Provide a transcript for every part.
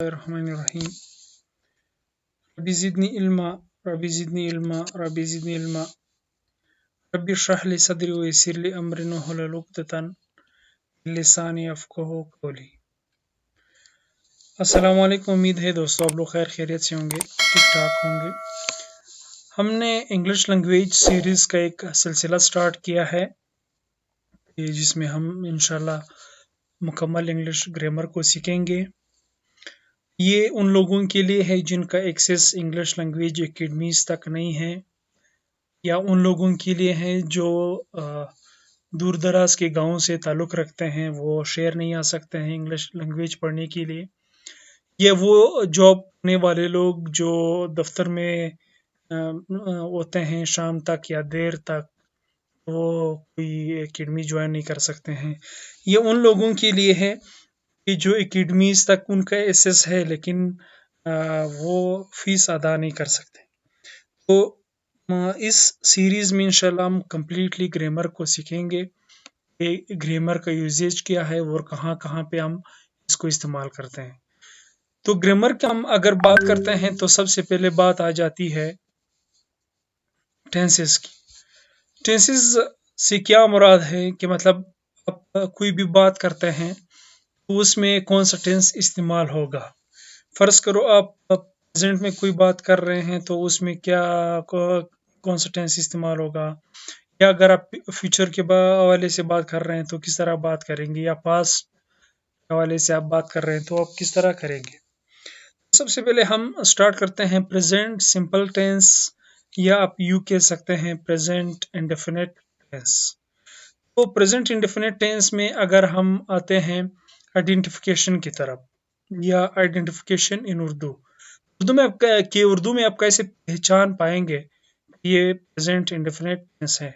Bismillahirrahmanirrahim. Rabbi zidni ilma, Rabbi zidni ilma, Rabbi zidni ilma. Rabbi shrah li sadri wa yassir li amri wahlul 'uqdatan min lisani yafqahu qawli. अस्सलाम वालेकुम। उम्मीद है दोस्तों आप लोग खैर खैरियत से होंगे, ठीक ठाक होंगे। हमने इंग्लिश लैंग्वेज सीरीज़ का एक सिलसिला स्टार्ट किया है जिसमें हम इंशाल्लाह मुकम्मल इंग्लिश ग्रामर को सीखेंगे। ये उन लोगों के लिए है जिनका एक्सेस इंग्लिश लैंग्वेज एकेडमीज़ तक नहीं है, या उन लोगों के लिए है जो दूर दराज के गाँव से ताल्लुक़ रखते हैं, वो शहर नहीं आ सकते हैं इंग्लिश लैंग्वेज पढ़ने के लिए। या वो जॉब करने वाले लोग जो दफ्तर में होते हैं शाम तक या देर तक, वो कोई एकेडमी ज्वाइन नहीं कर सकते हैं। ये उन लोगों के लिए है कि जो एकेडमीज़ तक उनका एक्सेस है लेकिन वो फ़ीस अदा नहीं कर सकते। तो इस सीरीज़ में इंशाल्लाह हम कम्प्लीटली ग्रामर को सीखेंगे कि ग्रामर का यूजेज क्या है और कहाँ-कहाँ पे हम इसको इस्तेमाल करते हैं। तो ग्रामर की हम अगर बात करते हैं तो सबसे पहले बात आ जाती है टेंसेस की। टेंसेस से क्या मुराद है कि मतलब आप कोई भी बात करते हैं तो उसमें कौन सा टेंस इस्तेमाल होगा। फ़र्ज़ करो आप प्रेज़ेंट में कोई बात कर रहे हैं तो उसमें क्या कौन सा टेंस इस्तेमाल होगा, या अगर आप फ्यूचर के हवाले से बात कर रहे हैं तो किस तरह बात करेंगे, या पास्ट के हवाले से आप बात कर रहे हैं तो आप किस तरह करेंगे। सबसे पहले हम स्टार्ट करते हैं प्रेजेंट सिंपल टेंस, या आप यूँ कह सकते हैं प्रेजेंट इंडेफिनिट टेंस। तो प्रेजेंट इंडेफिनिट टेंस में अगर हम आते हैं आइडेंटिफिकेशन की तरफ, या आइडेंटिफिकेशन इन उर्दू। उर्दू में आप कैसे पहचान पाएंगे ये प्रेजेंट इंडेफिनिट टेंस है।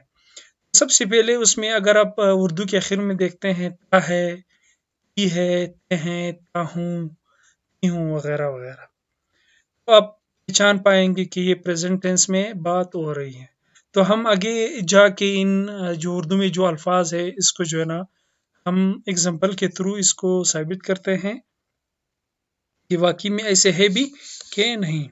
सबसे पहले उसमें अगर आप उर्दू के आखिर में देखते हैं ता है, ती है, ते हैं, ता हूँ, ती हूँ वगैरह वगैरह, तो आप पहचान पाएंगे कि ये प्रेजेंट टेंस में बात हो रही है। तो हम आगे जाके इन जो उर्दू में जो अल्फाज है इसको जो है ना हम एग्जाम्पल के थ्रू इसको साबित करते हैं कि वाकई में ऐसे है भी कि नहीं।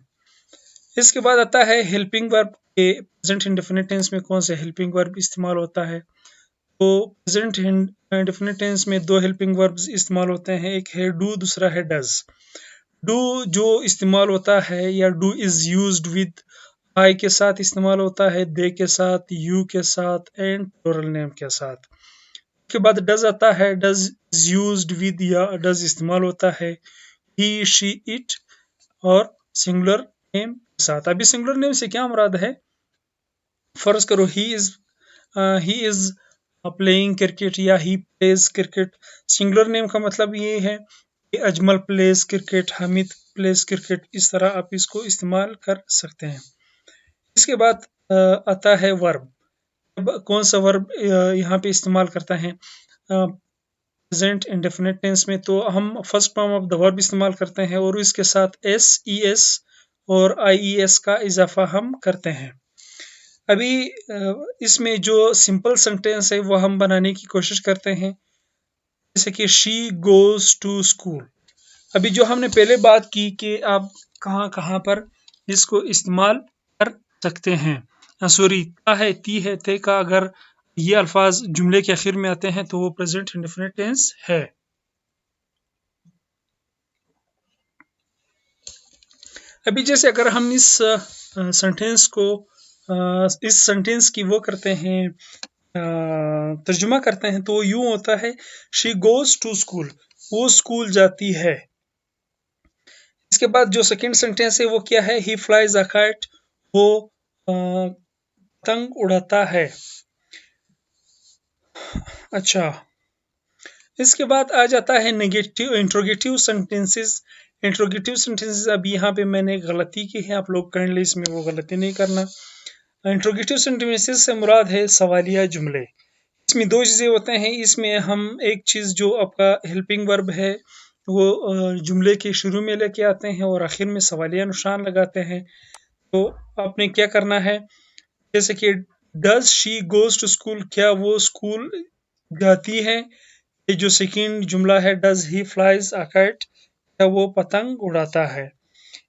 इसके बाद आता है हेल्पिंग वर्ब के प्रेजेंट इंडेफिनिट टेंस में कौन सा हेल्पिंग वर्ब इस्तेमाल होता है। तो प्रेजेंट इंडेफिनिट टेंस में दो हेल्पिंग वर्ब्स इस्तेमाल होते हैं, एक है डू, दूसरा है डज। डू जो इस्तेमाल होता है, या do is used with I के साथ इस्तेमाल होता है, दे के साथ, यू के साथ एंड प्लूरल नेम के साथ। उसके बाद डज आता है, डज इज यूज्ड विद, या डज इस्तेमाल होता है ही, शी, इट और सिंगुलर नेम के साथ। अभी सिंगुलर नेम से क्या मुराद है, फर्ज करो ही इज प्लेइंग क्रिकेट या he plays cricket. Singular name का मतलब ये है कि Ajmal pledge cricket, Hamid pledge cricket, इस तरह आप इसको इस्तेमाल कर सकते हैं। इसके बाद आता है वर्ब। अब कौन सा वर्ब यहाँ पे इस्तेमाल करता है प्रेजेंट इंडेफिनिट टेंस में, तो हम first form of the verb इस्तेमाल करते हैं और इसके साथ एस, ई एस और आई ई एस का इजाफा हम करते हैं। अभी इसमें जो सिंपल सेंटेंस है वो हम बनाने की कोशिश करते हैं, जैसे कि शी गोज टू स्कूल। अभी जो हमने पहले बात की कि आप कहाँ कहाँ पर इसको इस्तेमाल कर सकते हैं। सॉरी, ता है, ती है, थे का अगर ये अल्फाज जुमले के आखिर में आते हैं तो वो प्रेजेंट इंडेफिनिट टेंस है। अभी जैसे अगर हम इस सेंटेंस को इस सेंटेंस की वो करते हैं तर्जुमा करते हैं तो यूं होता है शी गोज टू स्कूल, वो स्कूल जाती है। इसके बाद जो सेकंड सेंटेंस है वो क्या है, ही फ्लाइज अ काइट, वो पतंग उड़ाता है। अच्छा, इसके बाद आ जाता है negative interrogative sentences. Interrogative sentences अभी यहाँ पे मैंने गलती की है, आप लोग काइंडली इसमें वो गलती नहीं करना। इंट्रोगेटिव सेंटेंसेस से मुराद है सवालिया जुमले। इसमें दो चीज़ें होते हैं, इसमें हम एक चीज़ जो आपका हेल्पिंग वर्ब है वो जुमले के शुरू में लेके आते हैं और आखिर में सवालिया निशान लगाते हैं। तो आपने क्या करना है, जैसे कि does she goes to school, क्या वो स्कूल जाती है। ये जो सेकंड जुमला है does he flies a kite, है वो पतंग उड़ाता है।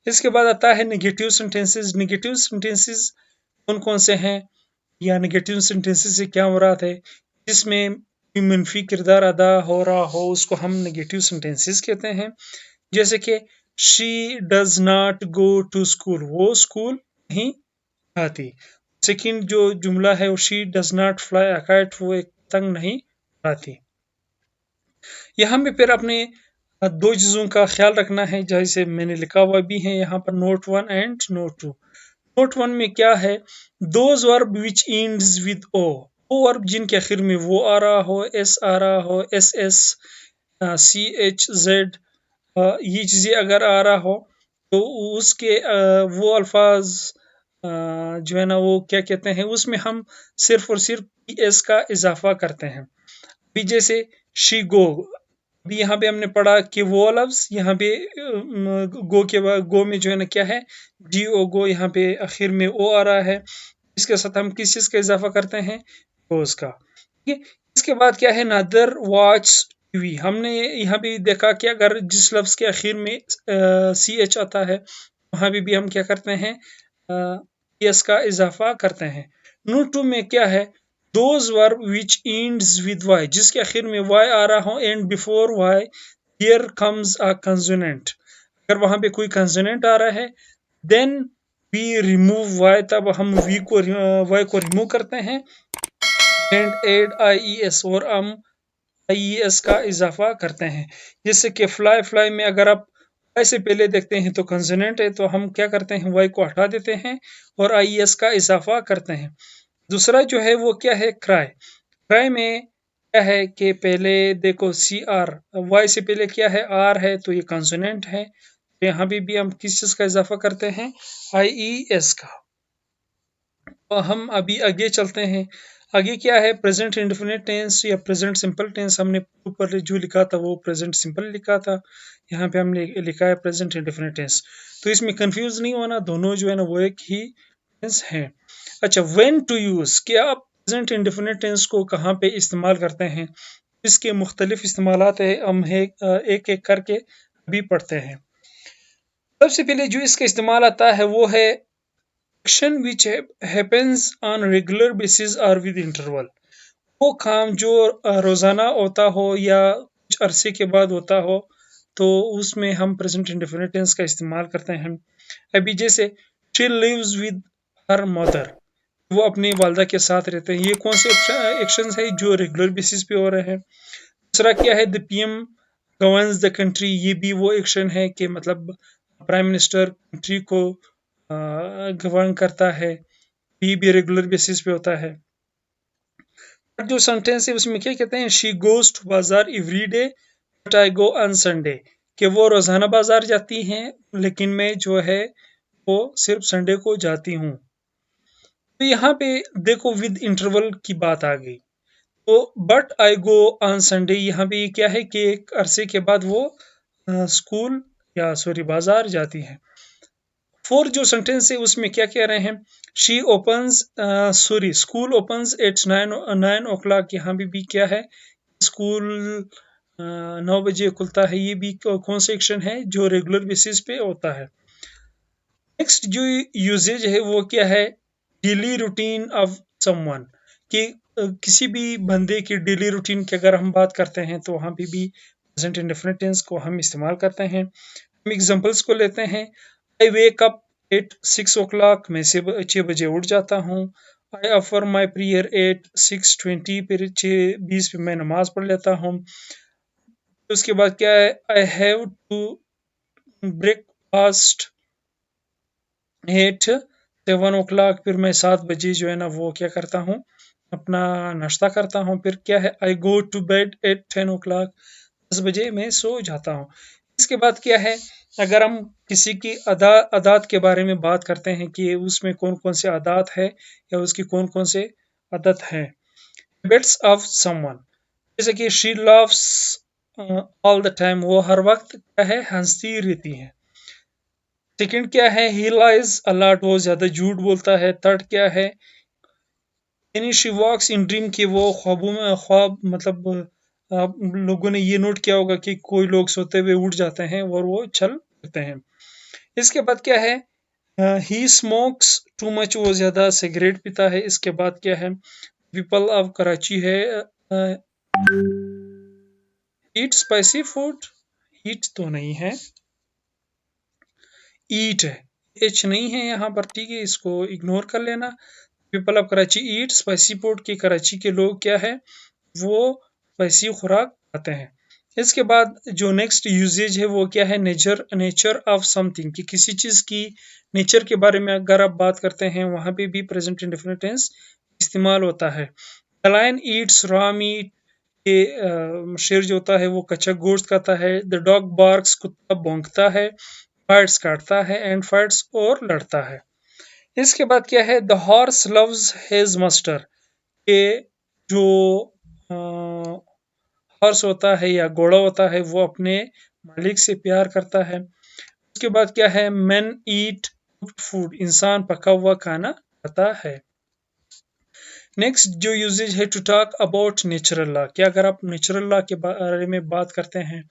इसके बाद आता है नेगेटिव सेंटेंसेस। नेगेटिव सेंटेंसेस कौन कौन से हैं या नेगेटिव सेंटेंसेस से क्या मुराद है? जिसमें मनफी किरदार अदा हो रहा हो उसको हम नेगेटिव सेंटेंसेस कहते हैं। जैसे कि she does not go to school, वो स्कूल नहीं आती। सेकंड जो जुमला है वो she does not fly a kite, वो एक पतंग नहीं उड़ाती। यहाँ पे फिर अपने दो चीज़ों का ख्याल रखना है, जैसे मैंने लिखा हुआ भी है यहाँ पर नोट 1 एंड नोट 2। नोट 1 में क्या है, those verb which ends with O, वो वर्ब जिनके आखिर में वो आ रहा हो, एस आ रहा हो, S S, C H Z, ये चीज़ें अगर आ रहा हो तो उसके वो अल्फाज जो है ना वो क्या कहते हैं, उसमें हम सिर्फ और सिर्फ एस का इजाफा करते हैं। अभी जैसे शी गो, अभी यहाँ पे हमने पढ़ा कि वो लफ्ज यहाँ पे गो के बाद गो में जो है ना क्या है, जी ओ गो, यहाँ पे आखिर में ओ आ रहा है, इसके साथ हम किस चीज का इजाफा करते हैं, गोज का। ठीक है, इसके बाद क्या है, नादर वॉच टीवी। हमने यहाँ पे देखा कि अगर जिस लफ्ज के आखिर में सी एच आता है वहाँ पे भी हम क्या करते हैं, एस का इजाफा करते हैं। नोट 2 में क्या है, those verb which ends with y, जिसके आखिर में y आ रहा हो and before y here comes a consonant, अगर वहां पे कोई consonant आ रहा है then we remove y, तब हम y को रिमूव करते हैं and add ies, और हम ies का इजाफा करते हैं। जैसे कि fly, fly में अगर आप y से पहले देखते हैं तो consonant है, तो हम क्या करते हैं, y को हटा देते हैं और ies का इजाफा करते हैं। दूसरा जो है वो क्या है, क्राई। क्राई में क्या है कि पहले देखो सी आर, वाई से पहले क्या है, आर है, तो ये कॉन्सोनेंट है, तो यहाँ भी हम किस चीज का इजाफा करते हैं, आई ई एस का। तो हम अभी आगे चलते हैं। आगे क्या है, प्रेजेंट इंडेफिनिट टेंस या प्रेजेंट सिंपल टेंस। हमने ऊपर जो लिखा था वो प्रेजेंट सिंपल लिखा था, यहाँ पे हमने लिखा है प्रेजेंट इंडेफिनिट टेंस। तो इसमें कंफ्यूज नहीं होना, दोनों जो है ना वो एक ही टेंस है। अच्छा, व्हेन टू यूज, क्या आप प्रेजेंट इंडेफिनिट टेंस को कहाँ पे इस्तेमाल करते हैं, इसके मुख्तलिफ इस्तेमालात है, हम एक एक करके अभी पढ़ते हैं। सबसे पहले जो इसका इस्तेमाल आता है वो है action which happens on regular basis और विद इंटरवल। वो काम जो रोजाना होता हो या कुछ अरसे के बाद होता हो, तो उसमें हम प्रेजेंट इंडेफिनिट टेंस का इस्तेमाल करते हैं। अभी जैसे she lives with her mother, वो अपनी वालदा के साथ रहते हैं। ये कौन से एक्शंस है जो रेगुलर बेसिस पे हो रहे हैं। दूसरा क्या है, the PM governs the country, ये भी वो एक्शन है कि मतलब प्राइम मिनिस्टर कंट्री को गवर्न करता है, ये भी रेगुलर बेसिस पे होता है। जो सेंटेंस है उसमें क्या कहते हैं, शी गोज टू बाजार every day but I go on Sunday, कि वो रोजाना बाजार जाती हैं लेकिन मैं जो है वो सिर्फ संडे को जाती हूँ। तो यहाँ पे देखो विद इंटरवल की बात आ गई, तो but I go on Sunday, यहाँ पे क्या है कि एक अरसे के बाद वो स्कूल या सॉरी बाजार जाती है। फोर जो सेंटेंस है उसमें क्या कह रहे हैं, she opens sorry school opens eight 9 o'clock, यहाँ भी क्या है, स्कूल 9 बजे खुलता है, ये भी कौन सा एक्शन है जो रेगुलर बेसिस पे होता है। नेक्स्ट जो यूजेज है वो क्या है, डेली रूटीन ऑफ समवन, कि किसी भी बंदे की डेली रूटीन की अगर हम बात करते हैं तो वहाँ भी प्रेजेंट इंडेफिनिट टेंस को हम इस्तेमाल करते हैं। हम एग्जांपल्स को लेते हैं, आई वेक अप एट 6 o'clock, मैं 6 बजे उठ जाता हूँ। I offer my prayer at 6:20, फिर 6:20 पे मैं नमाज पढ़ लेता हूँ। उसके बाद क्या है, I have to breakfast at 7 o'clock, फिर मैं 7 बजे जो है ना वो क्या करता हूँ, अपना नाश्ता करता हूँ। फिर क्या है, I go to bed at 10 o'clock, 10 बजे मैं सो जाता हूँ। इसके बाद क्या है, अगर हम किसी की आदात के बारे में बात करते हैं कि उसमें कौन कौन से आदात है या उसकी कौन कौन से आदत है। हैबिट्स ऑफ समवन, जैसे कि she loves all the time, वो हर वक्त क्या है, हंसती रहती है। सेकंड क्या है, ही लाइज अ लॉट, वो ज्यादा झूठ बोलता है। थर्ड क्या है, यानी शी वॉक्स इन ड्रीम, की वो ख्वाबों में ख्वाब मतलब आप लोगों ने ये नोट किया होगा कि कोई लोग सोते हुए उठ जाते हैं और वो चल पड़ते हैं। इसके बाद क्या है, ही स्मोक्स टू मच, वो ज़्यादा सिगरेट पीता है। इसके बाद क्या है, पीपल ऑफ कराची है, ईट स्पाइसी फूड, ईट तो नहीं है, ईट है, एच नहीं है यहाँ पर, ठीक है, इसको इग्नोर कर लेना। People of Karachi eat spicy food, के कराची के लोग क्या है, वो स्पाइसी खुराक खाते हैं। इसके बाद जो नेक्स्ट यूजेज है वो क्या है, नेचर ऑफ समथिंग, कि किसी चीज़ की नेचर के बारे में अगर आप बात करते हैं वहाँ पे भी प्रेजेंट इंडेफिनिट टेंस इस्तेमाल होता है। The lion eats raw meat, ये शेर जो होता है वो कच्चा गोश्त खाता है। द डॉग बार्क्स, कुत्ता भौंकता है। फाइट्स, काटता है। एंड फाइट्स, और लड़ता है। इसके बाद क्या है, the horse loves his master, ये जो हॉर्स होता है या घोड़ा होता है वो अपने मालिक से प्यार करता है। उसके बाद क्या है, मैन ईट कुक्ड फूड, इंसान पका हुआ खाना खाता है। नेक्स्ट जो यूजेज है, to talk about natural law, कि अगर आप नेचुरल लॉ के बारे में बात करते हैं,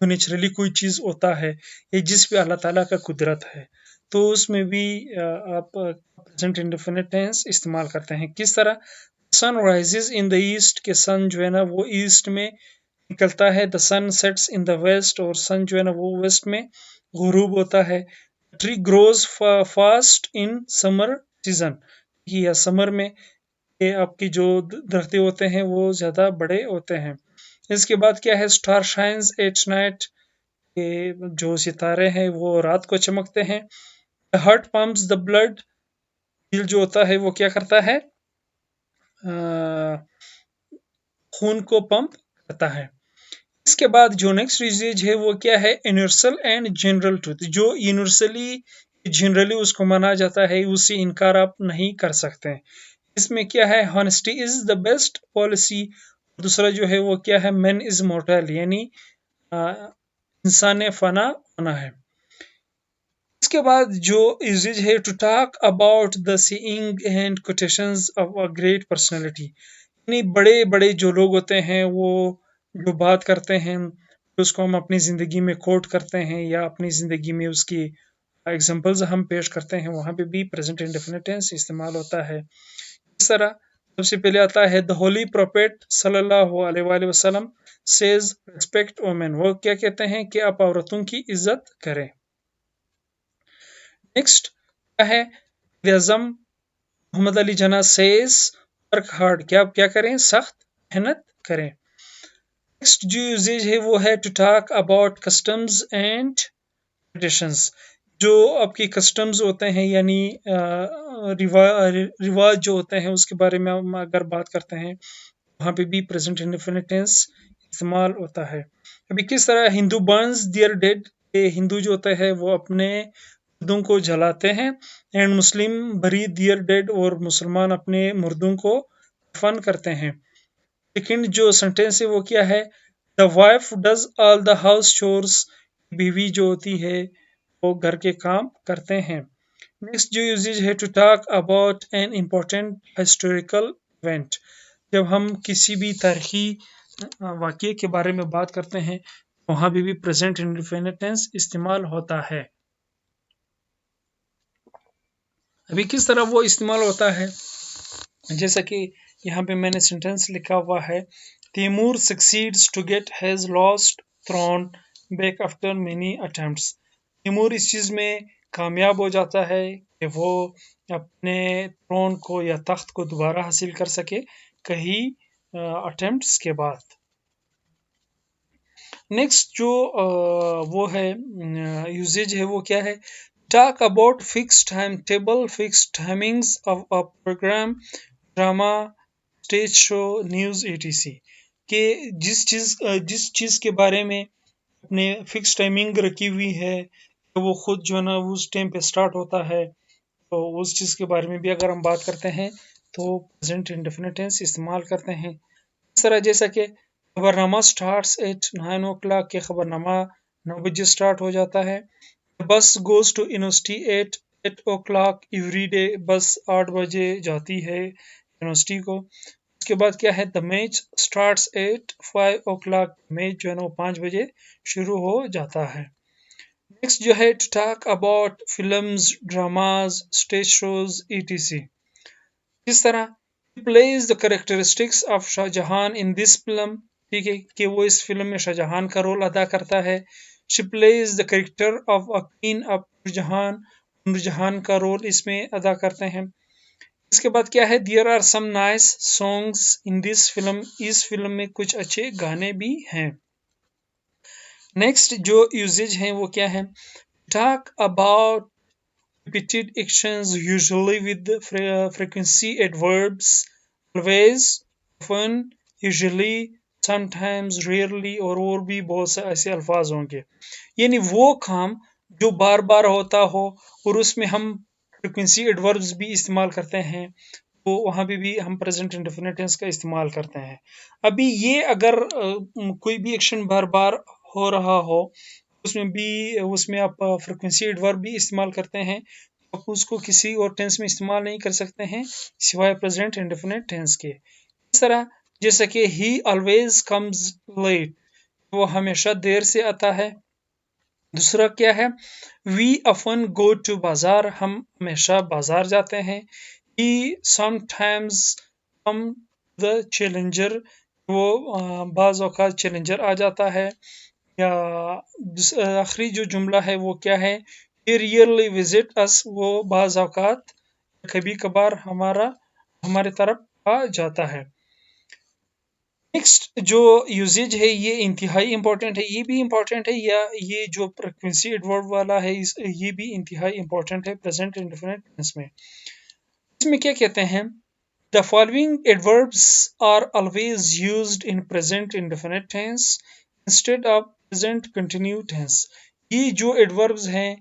तो नेचुरली कोई चीज़ होता है या जिस पे अल्लाह ताला का कुदरत है, तो उसमें भी आप प्रेजेंट इंडेफिनिट टेंस इस्तेमाल करते हैं। किस तरह, sun rises in the east, के सन जो है ना वो ईस्ट में निकलता है। The sun sets in the west, और सन जो है ना वो वेस्ट में गुरूब होता है। Tree grows fast in summer season, या समर में ये आपकी जो दरख्तें होते हैं वो ज़्यादा बड़े होते हैं। इसके बाद क्या है, स्टार शाइन्स एट नाइट, ये जो सितारे हैं वो रात को चमकते हैं। The heart pumps the blood, दिल जो होता है वो क्या करता है, खून को पंप करता है। इसके बाद जो नेक्स्ट यूजेज है वो क्या है, यूनिवर्सल एंड जनरल ट्रूथ, जो यूनिवर्सली जनरली उसको माना जाता है, उससे इनकार आप नहीं कर सकते। इसमें क्या है, honesty is the best policy. दूसरा जो है वो क्या है, मैन इज मोर्टल, यानी इंसान फना होना है। इसके बाद जो यूजेज है, to talk about the sayings and quotations of a great personality, यानी बड़े बड़े जो लोग होते हैं वो जो बात करते हैं उसको हम अपनी ज़िंदगी में कोट करते हैं या अपनी ज़िंदगी में उसकी एग्जांपल्स हम पेश करते हैं, वहाँ पे भी प्रेजेंट इंडेफिनिट टेंस इस्तेमाल होता है। इस तरह सबसे पहले आता है, द होली प्रोफेट सल्लल्लाहु अलैहि वसल्लम सेज रिस्पेक्ट वुमेन, वो क्या कहते हैं कि आप औरतों की इज्जत करें। नेक्स्ट क्या है, आज़म मोहम्मद अली जना सेज वर्क हार्ड, क्या आप क्या करें, सख्त मेहनत करें। नेक्स्ट जो यूजेज है वो है, to talk about customs and traditions, जो आपकी कस्टम्स होते हैं यानी रिवाज जो होते हैं उसके बारे में हम अगर बात करते हैं, वहाँ पे भी प्रेजेंट इंडेफिनिट टेंस इस्तेमाल होता है। अभी किस तरह, हिंदू बर्न्स दियर डेड, हिंदू जो होता है वो अपने मुर्दों को जलाते हैं। एंड मुस्लिम बरी दियर डेड, और मुसलमान अपने मुर्दों को दफन करते हैं। सेकंड जो सेंटेंस है वो क्या है, the wife does all the house chores, बीवी जो होती है वो घर के काम करते हैं। नेक्स्ट जो यूजेज है, to talk about an important historical event, जब हम किसी भी तारीखी वाक़ये के बारे में बात करते हैं वहाँ भी प्रेजेंट इंडेफिनिट टेंस इस्तेमाल होता है। अभी किस तरह वो इस्तेमाल होता है, जैसा कि यहाँ पे मैंने सेंटेंस लिखा हुआ है, Timur succeeds to get has lost throne back after many attempts, Timur इस चीज़ में कामयाब हो जाता है कि वो अपने थ्रोन को या तख्त को दोबारा हासिल कर सके कई अटेम्प्ट्स के बाद। नेक्स्ट जो वो है यूजेज है वो क्या है, talk about fix time table, fix timings of a programme, drama, stage show, news etc, कि जिस चीज़ के बारे में अपने फिक्स टाइमिंग रखी हुई है तो वो खुद जो है ना उस टाइम पे स्टार्ट होता है, तो उस चीज़ के बारे में भी अगर हम बात करते हैं तो प्रेजेंट इंडेफिनिट टेंस इस्तेमाल करते हैं। इस तरह जैसा कि खबरनामा स्टार्ट्स एट 9 o'clock, के खबरनामा 9 बजे स्टार्ट हो जाता है। Bus goes to university at 8 o'clock every day, bus 8 बजे जाती है यूनिवर्सिटी को। उसके बाद क्या है, the match starts at 5 o'clock, match जो है ना वो 5 बजे शुरू हो जाता है। नेक्स्ट जो है, to talk about films, dramas, stage shows etc। इस तरह plays the characteristics of Shahjahan in this film, ठीक है, कि वो इस फिल्म में शाहजहां का रोल अदा करता है। She plays the character of a queen of Noorjahan, Noorjahan का रोल इसमें अदा करते हैं। इसके बाद क्या है, there are some nice songs in this film, इस फिल्म में कुछ अच्छे गाने भी हैं। नेक्स्ट जो यूजेज हैं वो क्या है, talk about repeated actions usually with frequency adverbs, always, often, usually, sometimes, rarely और भी बहुत से ऐसे अल्फाज होंगे, यानी वो काम जो बार बार होता हो और उसमें हम फ्रिक्वेंसी एडवर्ब्स भी इस्तेमाल करते हैं, तो वहाँ पे भी हम प्रेजेंट इंडेफिनिट टेंस का इस्तेमाल करते हैं। अभी ये अगर कोई भी एक्शन बार बार हो रहा हो, उसमें आप फ्रिक्वेंसी एडवर्ब भी इस्तेमाल करते हैं, तो आप उसको किसी और टेंस में इस्तेमाल नहीं कर सकते हैं सिवाय प्रेजेंट इंडेफिनिट टेंस के। इस तरह जैसे कि ही ऑलवेज कम्स लेट, वो हमेशा देर से आता है। दूसरा क्या है, वी often गो टू बाजार, हम हमेशा बाजार जाते हैं। He sometimes come the challenger, वो बाज औकात चैलेंजर आ जाता है। या आखिरी जो जुमला है वो क्या है, he rarely visit us, वो बाज औकात कभी कभार हमारे तरफ आ जाता है। नेक्स्ट जो यूजेज है ये इंतहाई इंपॉर्टेंट है, ये भी इंपॉर्टेंट है, या ये जो फ्रीक्वेंसी एडवर्ब वाला है ये भी इंतहाई इंपॉर्टेंट है प्रेजेंट इंडेफिनिट टेंस में। इसमें क्या कहते हैं, the following adverbs are always used in present indefinite tense instead of present continue tense. ये जो एडवर्ब्स हैं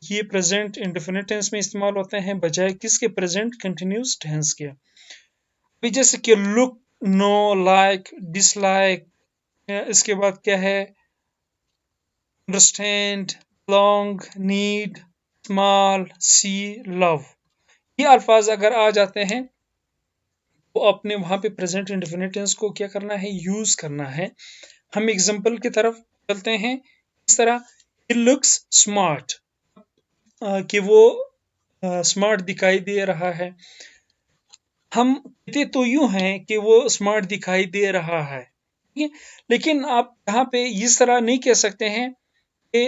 ये प्रेजेंट इंडेफिनिट टेंस में इस्तेमाल होते हैं बजाय किसके, प्रेजेंट कंटिन्यूस टेंस के। अभी जैसे कि लुक, नो, लाइक, डिसलाइक, इसके बाद क्या है, अंडरस्टैंड, लॉन्ग, नीड, स्मॉल, सी, लव, ये अल्फाज अगर आ जाते हैं तो अपने वहां पे प्रेजेंट इंडेफिनिट टेंस को क्या करना है, यूज करना है। हम एग्जांपल की तरफ चलते हैं। इस तरह, ही लुक्स स्मार्ट, कि वो स्मार्ट दिखाई दे रहा है। हम कहते तो यूं हैं कि वो स्मार्ट दिखाई दे रहा है, ठीक है, लेकिन आप यहाँ पे इस तरह नहीं कह सकते हैं कि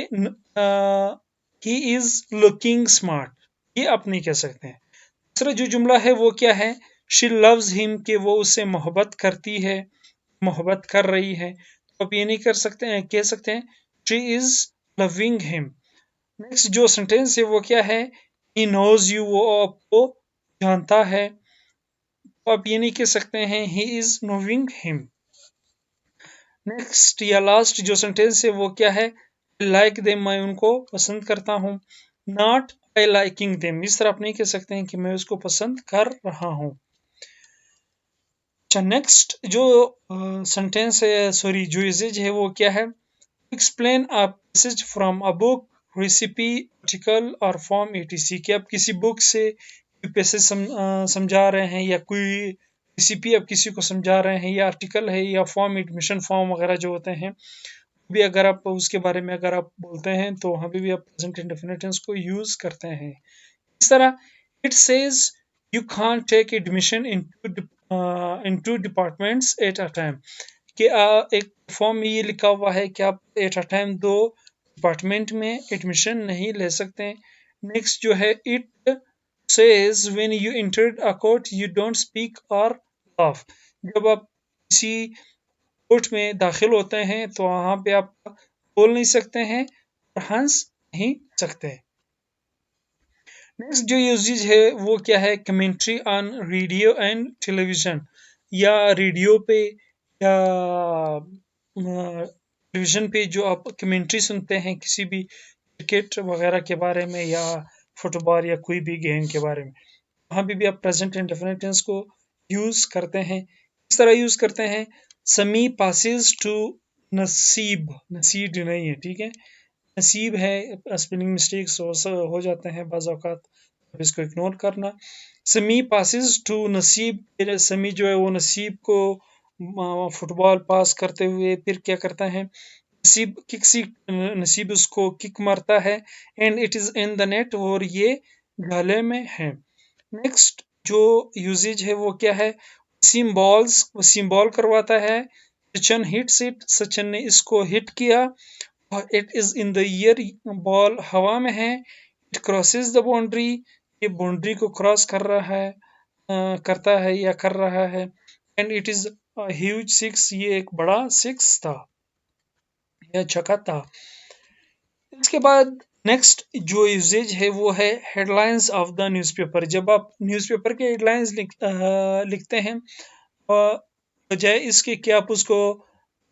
ही इज लुकिंग स्मार्ट, ये आप नहीं कह सकते हैं। दूसरा जो जुमला है वो क्या है, शी लव्स हिम, कि वो उससे मोहब्बत करती है, मोहब्बत कर रही है, तो आप ये नहीं कर सकते हैं, कह सकते हैं she is loving him. Next जो सेंटेंस है वो क्या है, ही नोज यू, वो आपको जानता है, तो आप ये नहीं कह सकते हैं he is knowing him. Next या लास्ट जो सेंटेंस है वो क्या है, लाइक देम, मैं उनको पसंद करता हूँ, नॉट आई लाइकिंग देम, इस तरह आप नहीं कह सकते हैं कि मैं उसको पसंद कर रहा हूँ। अच्छा, नेक्स्ट जो सेंटेंस है, सॉरी जो यूजेज है वो क्या है, explain a passage from a book, recipe, article और फॉर्म etc, कि आप किसी बुक से पैसेज समझा रहे हैं, या कोई रेसिपी आप किसी को समझा रहे हैं, या आर्टिकल है, या फॉर्म, एडमिशन फॉर्म वगैरह जो होते हैं भी अगर आप उसके बारे में अगर आप बोलते हैं तो वहाँ पे भी आप प्रेजेंट इंडेफिनिट टेंस को यूज करते हैं। इस तरह, it says you can't take admission into departments at a time, कि एक फॉर्म में ये लिखा हुआ है कि आप एट अ टाइम 2 डिपार्टमेंट में एडमिशन नहीं ले सकते। नेक्स्ट जो है, it says when you entered a court you don't speak और लाफ, जब आप किसी कोर्ट में दाखिल होते हैं तो वहां पे आप बोल नहीं सकते हैं और हंस नहीं सकते। नेक्स्ट जो यूजेज है वो क्या है, commentary on radio and television, या रेडियो पे या टेलीविजन पे जो आप कमेंट्री सुनते हैं किसी भी क्रिकेट वगैरह के बारे में, या फुटबॉल, या कोई भी गेम के बारे में, वहाँ पे भी आप प्रेजेंट इंडेफिनिट टेंस को यूज करते हैं। इस तरह यूज करते हैं, समी पासिस टू नसीब, नसीब नहीं है, ठीक है, नसीब है, स्पेलिंग मिस्टेक्स हो जाते हैं बाज़ औक़ात, इसको इग्नोर करना। समी पासिस टू नसीब, समी जो है वो नसीब को फुटबॉल पास करते हुए फिर क्या करता है, नसीब उसको किक मारता है, and it is in the net, और ये गाले में है। नेक्स्ट जो यूजेज है वो क्या है, वसीम बॉल करवाता है, सचिन हिट्स इट, सचिन ने इसको हिट किया, it is in the air, ball हवा में है, इट क्रॉसेस द बाउंड्री, ये बाउंड्री को क्रॉस कर रहा है, करता है या कर रहा है, and it is huge six, ये एक बड़ा सिक्स था या छक्का था। इसके बाद नेक्स्ट जो यूजेज है वो है हेडलाइंस ऑफ द न्यूज़पेपर। जब आप न्यूज़पेपर के हेडलाइंस लिखते हैं, बजाय इसके कि आप उसको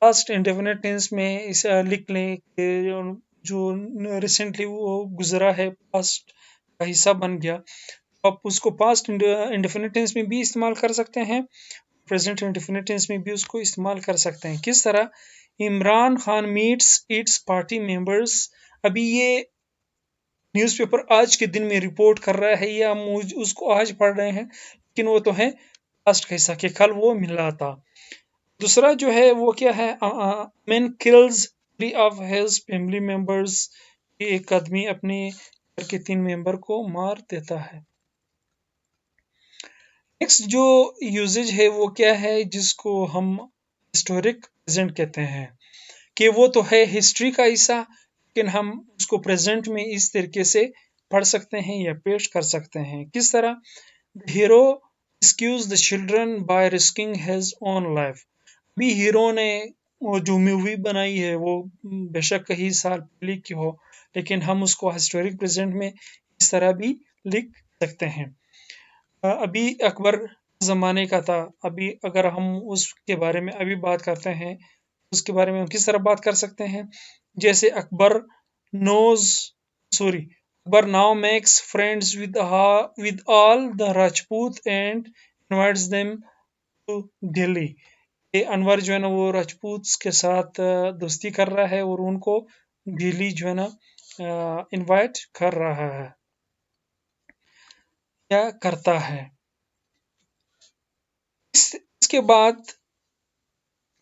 पास्ट इंडेफिनिट टेंस में इसे लिख लें कि जो रिसेंटली वो गुजरा है, पास्ट का हिस्सा बन गया, तो आप उसको पास्ट इंडेफिनिट टेंस में भी इस्तेमाल कर सकते हैं, प्रेजेंट इंडेफिनिट टेंस में भी उसको इस्तेमाल कर सकते हैं। किस तरह, Imran Khan meets it's party members, अभी ये न्यूज़पेपर आज के दिन में रिपोर्ट कर रहा है या हम उसको आज पढ़ रहे हैं, लेकिन वो तो है पास्ट का हिस्सा, कि कल वो मिला था। दूसरा जो है वो क्या है, man kills 3 of his family members, एक आदमी अपने घर के 3 मेंबर को मार देता है। नेक्स्ट जो यूजेज है वो क्या है, जिसको हम हिस्टोरिक प्रेजेंट कहते हैं, कि वो तो है हिस्ट्री का हिस्सा, लेकिन हम उसको प्रेजेंट में इस तरीके से पढ़ सकते हैं या पेश कर सकते हैं। किस तरह, the hero rescues the children by risking his own life, अभी हीरो ने वो जो मूवी बनाई है वो बेशक कई साल पहले की हो, लेकिन हम उसको हिस्टोरिक प्रेजेंट में इस तरह भी लिख सकते हैं। अभी अकबर ज़माने का था, अभी अगर हम उसके बारे में अभी बात करते हैं, उसके बारे में हम किस तरह बात कर सकते हैं, जैसे knows Akbar now makes friends with all the Rajput and invites them to Delhi, ये अनवर जो है ना वो राजपूत के साथ दोस्ती कर रहा है और उनको दिल्ली जो है ना इनवाइट कर रहा है या करता है। इसके बाद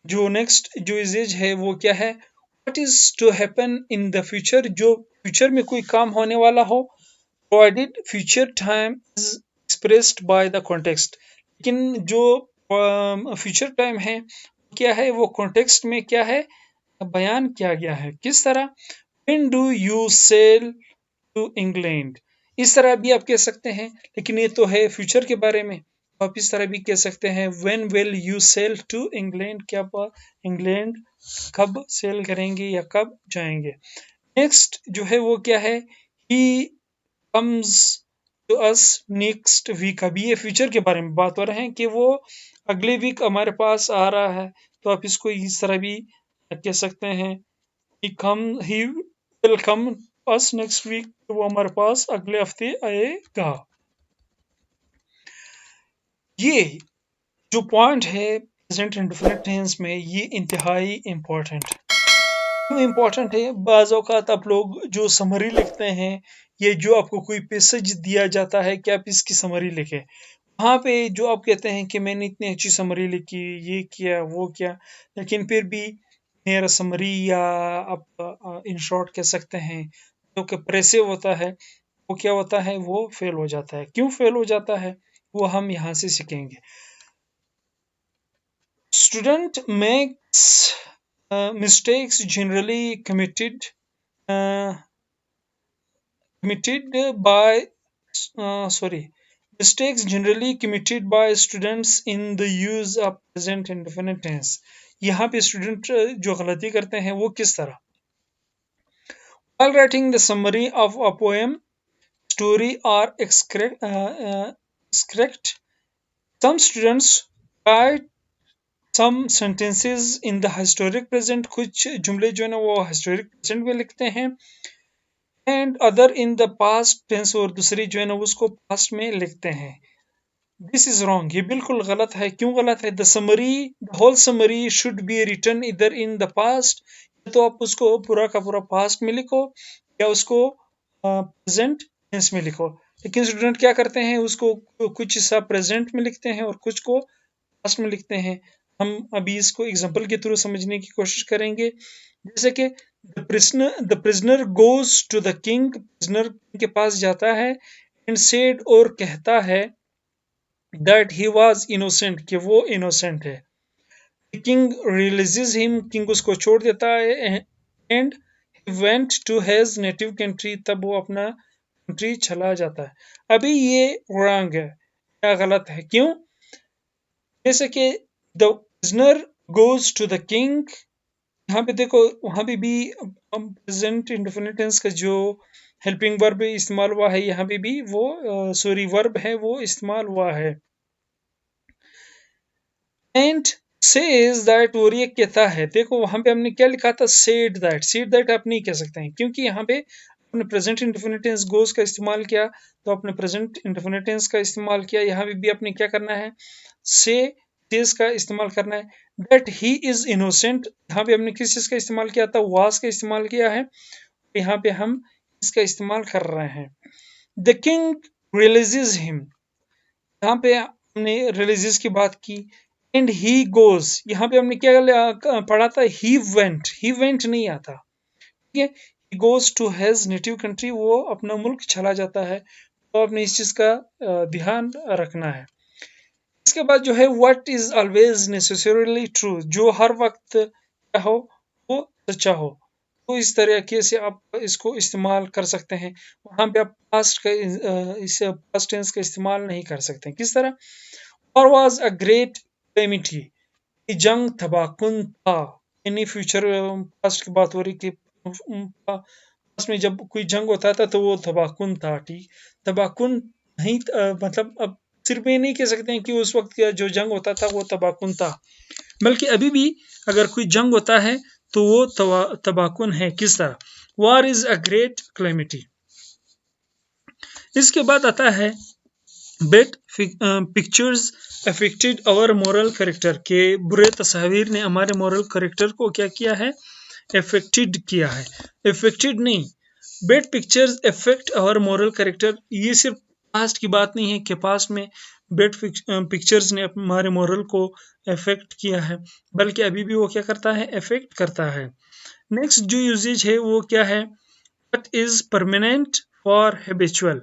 जो नेक्स्ट जो यूजेज है वो क्या है, what is to happen in the future, जो फ्यूचर में कोई काम होने वाला हो, provided future time is expressed by the context, लेकिन जो फ्यूचर टाइम है क्या है, वो कॉन्टेक्स्ट में क्या है बयान किया गया है। किस तरह, when do you sail to England, इस तरह भी आप कह सकते हैं, लेकिन ये तो है फ्यूचर के बारे में, आप इस तरह भी कह सकते हैं, when will you sail to England, क्या आप इंग्लैंड कब सेल करेंगे या कब जाएंगे। नेक्स्ट जो है वो क्या है, he comes to us next week, अभी ये फ्यूचर के बारे में बात हो रहे हैं कि वो अगले वीक हमारे पास आ रहा है, तो आप इसको इस तरह भी कह सकते हैं, he will come us next week, वो हमारे पास अगले हफ्ते आएगा। ये जो पॉइंट है प्रेजेंट इंडेफिनिट टेंस में, ये इंतहाई इम्पोर्टेंट क्यों इम्पोर्टेंट है, बाज़ औक़ात आप लोग जो समरी लिखते हैं, ये जो आपको कोई पैसेज दिया जाता है कि आप इसकी समरी लिखें, वहाँ पे जो आप कहते हैं कि मैंने इतनी अच्छी समरी लिखी, ये किया वो किया, लेकिन फिर भी मेरा समरी या आप इन शॉर्ट कह सकते हैं जो कि प्रेसिव होता है, वो क्या होता है, वो फेल हो जाता है। क्यों फेल हो जाता है वो हम यहाँ से सीखेंगे। Student makes mistakes generally committed by mistakes generally committed by students in the use of present indefinite tense, यहाँ पे स्टूडेंट जो गलती करते हैं वो किस तरह, while writing the summary of a poem, story or extract, some students write some sentences in the historic present, कुछ जुमले जो है ना वो historic present में लिखते हैं, and other in the past tense, और दूसरी जो है ना उसको पास्ट में लिखते हैं। दिस इज रॉन्ग, ये बिल्कुल गलत है। क्यों गलत है, the whole summary should be written इधर इन द पास्ट, तो आप उसको पूरा का पूरा पास्ट में लिखो या उसको प्रेजेंट टेंस में लिखो। लेकिन स्टूडेंट क्या करते हैं, उसको कुछ हिस्सा प्रेजेंट में लिखते हैं और कुछ को पास्ट में लिखते हैं। हम अभी इसको एग्जांपल के थ्रू समझने की कोशिश करेंगे। जैसे कि the prisoner goes to the king, prisoner के पास जाता है, एंड सेड और कहता है दैट ही वाज इनोसेंट, कि वो इनोसेंट है। किंग रिलीजेस हिम, किंग उसको छोड़ देता है, and he went to his native country, तब वो अपना कंट्री चला जाता है। अभी ये रॉन्ग है, क्या गलत है, क्यों? जैसे कि the prisoner goes to the king, यहाँ पे देखो वहां पे भी प्रेजेंट इंडेफिनिट टेंस का जो हेल्पिंग वर्ब इस्तेमाल हुआ है, यहाँ पे भी वो सॉरी वर्ब है वो इस्तेमाल हुआ है। एंड सेज दैट, और ये कहता है, देखो वहां पे हमने क्या लिखा था, सेड दैट। सेड दैट आप नहीं कह सकते हैं, क्योंकि यहाँ पे अपने प्रेजेंट इंडेफिनिट टेंस गोज का इस्तेमाल किया, तो अपने प्रेजेंट इंडेफिनिट टेंस का इस्तेमाल किया। यहाँ पे भी अपने क्या करना है, से सेज का इस्तेमाल करना है। दैट ही इज इनोसेंट, यहाँ पे हमने किस चीज का इस्तेमाल किया था, वाज का इस्तेमाल किया है, यहाँ पे हम इसका इस्तेमाल कर रहे हैं। द किंग रिलीजेस हिम, यहाँ पे हमने रिलीजेस की बात की। एंड ही गोज, यहाँ पे हमने क्या पढ़ा था, ही वेंट नहीं आता, ठीक है। He goes to his native country, वो अपना मुल्क चला जाता है, तो आपने इस चीज का ध्यान रखना है। इसके बाद जो है, what is always necessarily true, जो हर वक्त क्या हो, वो सच्चा हो। तो इस तरीके से आप इसको इस्तेमाल कर सकते हैं। वहां पे आप पास्ट का इस पास्ट टेंस का इस्तेमाल नहीं कर सकते। किस तरह, और वाज अ ग्रेट कैलेमिटी, जंग तबाकुन था। यानी फ्यूचर पास्ट की बात हो रही कि पास्ट में जब कोई जंग होता था तो वो तबाकुन था, ठीक। तबाकुन नहीं मतलब अब सिर्फ ये नहीं कह सकते हैं कि उस वक्त का जो जंग होता था वो तबाकुन था, बल्कि अभी भी अगर कोई जंग होता है तो वो तबाकुन है। किस तरह, war is a great calamity. इसके बाद आता है bad pictures affected our moral character, के बुरे तस्वीर ने हमारे मोरल कैरेक्टर को क्या किया है, अफेक्टेड किया है। अफेक्टेड नहीं, bad pictures affect our moral character, ये सिर्फ पास्ट की बात नहीं है कि पास्ट में बेट पिक्चर्स ने हमारे मोरल को अफेक्ट किया है, बल्कि अभी भी वो क्या करता है, अफेक्ट करता है। नेक्स्ट जो यूजेज है वो क्या है, but is permanent for habitual,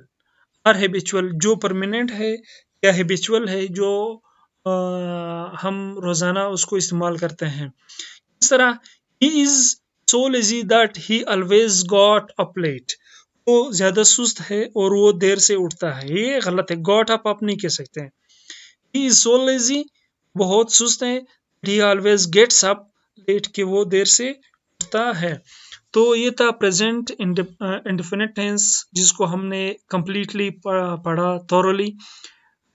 और हैबिचुअल जो परमानेंट है या हैबिचुअल है, जो हम रोजाना उसको इस्तेमाल करते हैं। इस तरह, he is so lazy that he always got up late, वो ज्यादा सुस्त है और वो देर से उठता है। ये गलत है, गॉट अप आप नहीं कह सकते हैं। ही इज सो लेजी, बहुत सुस्त है, he always gets up late, कि वो देर से उठता है। तो ये था प्रेजेंट इंडेफिनिट टेंस, जिसको हमने कंप्लीटली पढ़ा थॉरोली।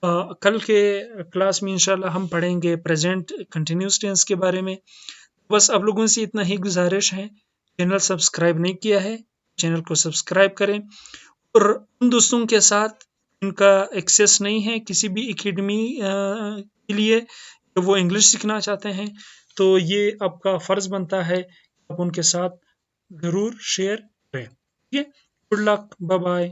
कल के क्लास में इंशाल्लाह हम पढ़ेंगे प्रेजेंट कंटिन्यूस टेंस के बारे में। बस आप लोगों से इतना ही गुजारिश है, चैनल सब्सक्राइब नहीं किया है, चैनल को सब्सक्राइब करें, और उन दोस्तों के साथ उनका एक्सेस नहीं है किसी भी एकेडमी के लिए, वो इंग्लिश सीखना चाहते हैं, तो ये आपका फ़र्ज़ बनता है आप उनके साथ ज़रूर शेयर करें। ठीक है, गुड लक, बाय बाय।